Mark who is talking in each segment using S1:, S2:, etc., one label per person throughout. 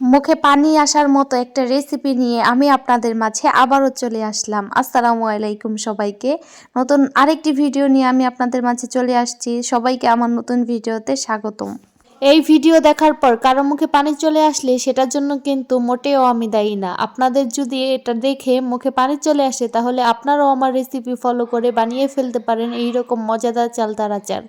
S1: মুখে পানি আসার মতো একটা রেসিপি নিয়ে আমি আপনাদের মাঝে আবারও চলে আসলাম। আসসালামু আলাইকুম সবাইকে। নতুন আরেকটি ভিডিও নিয়ে আমি আপনাদের মাঝে চলে আসছি। সবাইকে আমার নতুন ভিডিওতে স্বাগতম। এই ভিডিও দেখার পর কারো মুখে পানি চলে আসলে সেটার জন্য কিন্তু মোটেও আমি দায়ী না। আপনাদের যদি এটা দেখে মুখে পানি চলে আসে তাহলে আপনারাও আমার রেসিপি ফলো করে বানিয়ে ফেলতে পারেন এইরকম মজাদার চালতার আচার।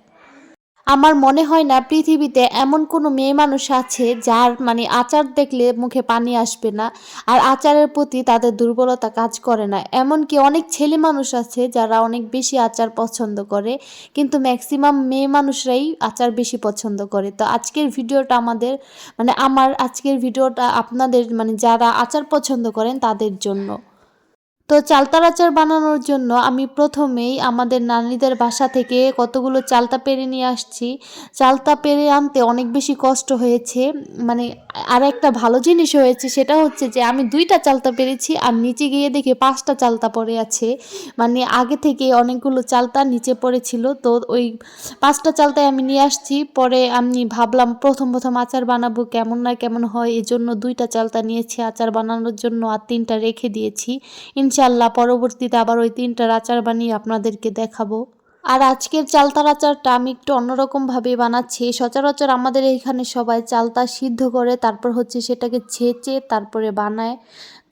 S1: আমার মনে হয় না পৃথিবীতে এমন কোনো মেয়ে মানুষ আছে যার মানে আচার দেখলে মুখে পানি আসবে না, আর আচারের প্রতি তাদের দুর্বলতা কাজ করে না। এমনকি অনেক ছেলে মানুষ আছে যারা অনেক বেশি আচার পছন্দ করে, কিন্তু ম্যাক্সিমাম মেয়ে মানুষরাই আচার বেশি পছন্দ করে। তো আজকের ভিডিওটা আমার আজকের ভিডিওটা আপনাদের মানে যারা আচার পছন্দ করেন তাদের জন্য। তো চালতার আচার বানানোর জন্য আমি প্রথমেই আমাদের নানিদের বাসা থেকে কতগুলো চালতা পেড়ে নিয়ে আসছি। চালতা পেড়ে আনতে অনেক বেশি কষ্ট হয়েছে। মানে আর একটা ভালো জিনিস হয়েছে, সেটা হচ্ছে যে আমি 2টা চালতা পেরেছি আর নিচে গিয়ে দেখি 5টা চালতা পড়ে আছে। মানে আগে থেকে অনেকগুলো চালতা নিচে পড়েছিল, তো ওই 5টা চালতায় আমি নিয়ে আসছি। পরে আমি ভাবলাম প্রথম প্রথম আচার বানাবো, কেমন না কেমন হয়, এজন্য 2টা চালতা নিয়েছি আচার বানানোর জন্য আর 3টা রেখে দিয়েছি। ইনশাল্লাহ পরবর্তীতে আবার ওই 3টার আচার বানিয়ে আপনাদেরকে দেখাবো। আর আজকের চালতার আচারটা আমি একটু অন্যরকমভাবে বানাচ্ছি। সচরাচর আমাদের এইখানে সবাই চালতা সিদ্ধ করে তারপর হচ্ছে সেটাকে ছেঁচে তারপরে বানায়।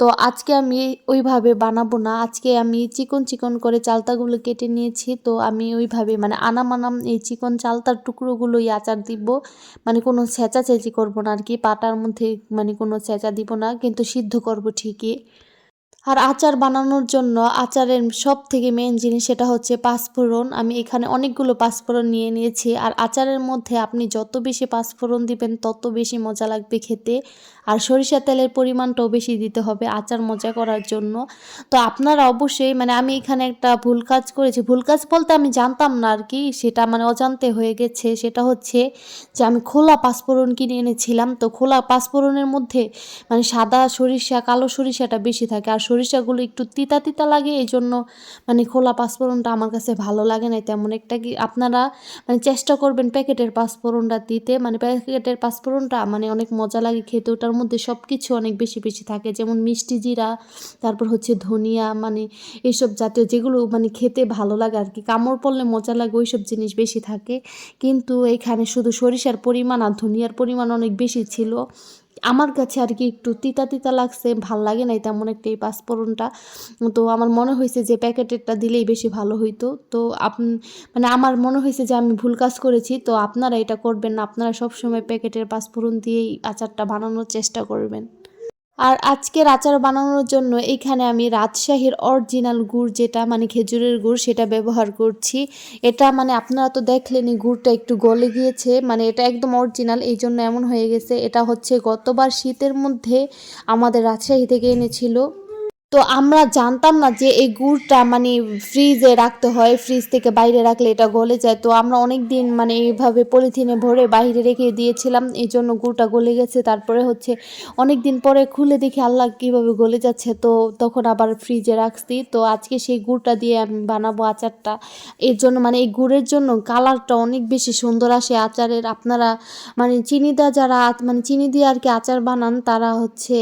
S1: তো আজকে আমি ওইভাবে বানাবো না, আজকে আমি চিকন চিকন করে চালতাগুলো কেটে নিয়েছি। তো আমি ওইভাবে মানে আনাম এই চিকন চালতার টুকরোগুলোই আচার দিব। মানে কোনো ছেঁচাছেঁচি করবো না আর কি, পাটার মধ্যে মানে কোনো ছেঁচা দিব না, কিন্তু সিদ্ধ করবো ঠিকই। আর আচার বানানোর জন্য আচারের সবথেকে মেইন জিনিস সেটা হচ্ছে পাঁচফোড়ন। আমি এখানে অনেকগুলো পাঁচফোড়ন নিয়ে নিয়েছি। আর আচারের মধ্যে আপনি যত বেশি পাঁচফোড়ন দিবেন তত বেশি মজা লাগবে খেতে। আর সরিষার তেলের পরিমাণটাও বেশি দিতে হবে আচার মজা করার জন্য। তো আপনারা অবশ্যই মানে আমি এখানে একটা ভুল কাজ করেছি, ভুল কাজ বলতে আমি জানতাম না আর কি, সেটা মানে অজান্তে হয়ে গেছে। সেটা হচ্ছে যে আমি খোলা পাঁচফোড়ন কিনে এনেছিলাম। তো খোলা পাঁচফোড়নের মধ্যে মানে সাদা সরিষা কালো সরিষাটা বেশি থাকে, আর সরিষাগুলো একটু তিতা তিতা লাগে, এই জন্য মানে খোলা পাঁচফোড়নটা আমার কাছে ভালো লাগে না তেমন একটা। কি আপনারা মানে চেষ্টা করবেন প্যাকেটের পাঁচফোড়নটা দিতে, মানে প্যাকেটের পাঁচফোড়নটা মানে অনেক মজা লাগে খেতে। ওটার মধ্যে সব কিছু অনেক বেশি বেশি থাকে, যেমন মিষ্টি জিরা, তারপর হচ্ছে ধনিয়া, মানে এইসব জাতীয় যেগুলো মানে খেতে ভালো লাগে আর কি, কামড় পড়লে মজা লাগে ওইসব জিনিস বেশি থাকে। কিন্তু এখানে শুধু সরিষার পরিমাণ আর ধনিয়ার পরিমাণ অনেক বেশি ছিল। আমার কাছে আর কি একটু তিতা তিতা লাগছে, ভাল লাগে নাই তেমন একটা এই পাঁচফোড়নটা। তো আমার মনে হয়েছে যে প্যাকেটেরটা দিলেই বেশি ভালো হইতো। তো মানে আমার মনে হয়েছে যে আমি ভুল কাজ করেছি। তো আপনারা এটা করবেন না, আপনারা সবসময় প্যাকেটের পাঁচফোড়ন দিয়েই আচারটা বানানোর চেষ্টা করবেন। আর আজকের আচার বানানোর জন্য এইখানে আমি রাজশাহীর অরিজিনাল গুড়, যেটা মানে খেজুরের গুড়, সেটা ব্যবহার করছি। এটা মানে আপনারা তো দেখলেনই গুড়টা একটু গলে গিয়েছে, মানে এটা একদম অরিজিনাল, এই জন্য এমন হয়ে গেছে। এটা হচ্ছে গতবার শীতের মধ্যে আমাদের রাজশাহী থেকে এনেছিল। তো আমরা জানতাম না যে এই গুড়টা মানে ফ্রিজে রাখতে হয়, ফ্রিজ থেকে বাইরে রাখলে এটা গলে যায়। তো আমরা অনেক দিন মানে এইভাবে পলিথিনে ভরে বাইরে রেখে দিয়েছিলাম, এই জন্য গুড়টা গলে গেছে। তারপরে হচ্ছে অনেক দিন পরে খুলে দেখি আল্লাহ কীভাবে গলে যাচ্ছে, তো তখন আবার ফ্রিজে রাখছি। তো আজকে সেই গুড়টা দিয়ে আমি বানাবো আচারটা। এর জন্য মানে এই গুড়ের জন্য কালারটা অনেক বেশি সুন্দর আসে আচারের। আপনারা মানে চিনি দেওয়া যারা মানে চিনি দিয়ে আর কি আচার বানান, তারা হচ্ছে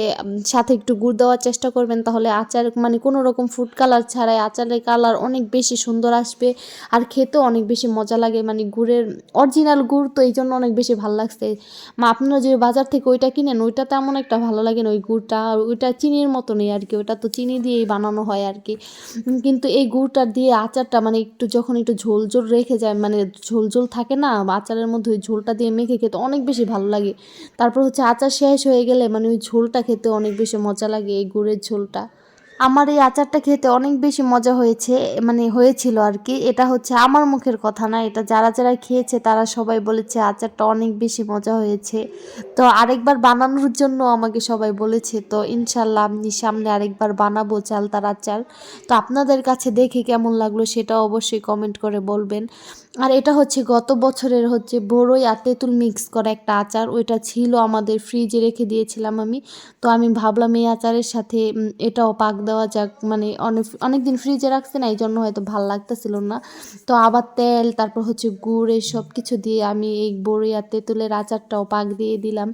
S1: সাথে একটু গুড় দেওয়ার চেষ্টা করবেন, তাহলে আচার মানে কোনো রকম ফুড কালার ছাড়াই আচারের কালার অনেক বেশি সুন্দর আসবে। আর খেতেও অনেক বেশি মজা লাগে, মানে গুড়ের অরিজিনাল গুড়, তো এই জন্য অনেক বেশি ভালো লাগছে। আপনারা যে বাজার থেকে ওইটা কিনেন ওইটা তেমন একটা ভালো লাগে না, ওই গুড়টা আর ওইটা চিনির মতনই আর কি, ওইটা তো চিনি দিয়েই বানানো হয় আর কি। কিন্তু এই গুড়টা দিয়ে আচারটা মানে একটু যখন একটু ঝোল ঝোল রেখে যায়, মানে ঝোল ঝোল থাকে না আচারের মধ্যে, ওই ঝোলটা দিয়ে মেখে খেতে অনেক বেশি ভালো লাগে। তারপর হচ্ছে আচার শেষ হয়ে গেলে মানে ওই ঝোলটা খেতে অনেক বেশি মজা লাগে, এই গুড়ের ঝোলটা। আমার এই আচারটা খেতে অনেক বেশি মজা হয়েছে, মানে হয়েছিল আর কি। এটা হচ্ছে আমার মুখের কথা না, এটা যারা যারা খেয়েছে তারা সবাই বলেছে আচারটা অনেক বেশি মজা হয়েছে। তো আরেকবার বানানোর জন্য আমাকে সবাই বলেছে। তো ইনশাল্লাহ আমি সামনে আরেকবার বানাবো চালতার আচার। তো আপনাদের কাছে দেখে কেমন লাগলো সেটা অবশ্যই কমেন্ট করে বলবেন। আর এটা হচ্ছে গত বছরের হচ্ছে বড়ই আর তেঁতুল মিক্স করা একটা আচার, ওইটা ছিল আমাদের ফ্রিজে রেখে দিয়েছিলাম আমি। তো আমি ভাবলাম এই আচারের সাথে এটাও পাক দেওয়া যাক, মানে অনেক দিন ফ্রিজে রাখছে না, এই জন্য হয়তো ভাল লাগতেছিল না। তো আবার তেল, তারপর হচ্ছে গুড়, এই সব কিছু দিয়ে আমি এই বড়ই আর তেঁতুলের আচারটাও পাক দিয়ে দিলাম।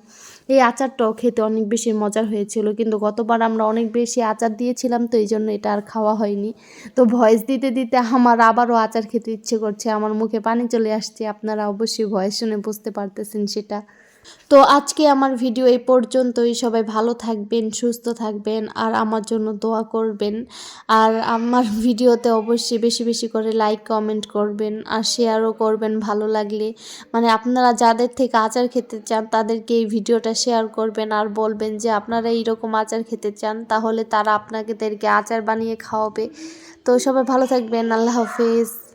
S1: এই আচারটাও খেতে অনেক বেশি মজার হয়েছিল, কিন্তু গতবার আমরা অনেক বেশি আচার দিয়েছিলাম, তো এই জন্য এটা আর খাওয়া হয়নি। তো ভয়েস দিতে দিতে আমার আবারও আচার খেতে ইচ্ছে করছে, আমার মুখে পানি চলে আসছে, আপনারা অবশ্যই ভয়েস শুনে বুঝতে পারতেছেন সেটা। তো আজকে আমার ভিডিও এই পর্যন্তই। সবাই ভালো থাকবেন, সুস্থ থাকবেন, আর আমার জন্য দোয়া করবেন। আর আমার ভিডিওতে অবশ্যই বেশি বেশি করে লাইক কমেন্ট করবেন আর শেয়ারও করবেন ভালো লাগলে। মানে আপনারা যাদের থেকে আচার খেতে চান তাদেরকে এই ভিডিওটা শেয়ার করবেন আর বলবেন যে আপনারা এইরকম আচার খেতে চান, তাহলে তারা আপনাদেরকে আচার বানিয়ে খাওয়াবে। তো সবাই ভালো থাকবেন, আল্লাহ হাফেজ।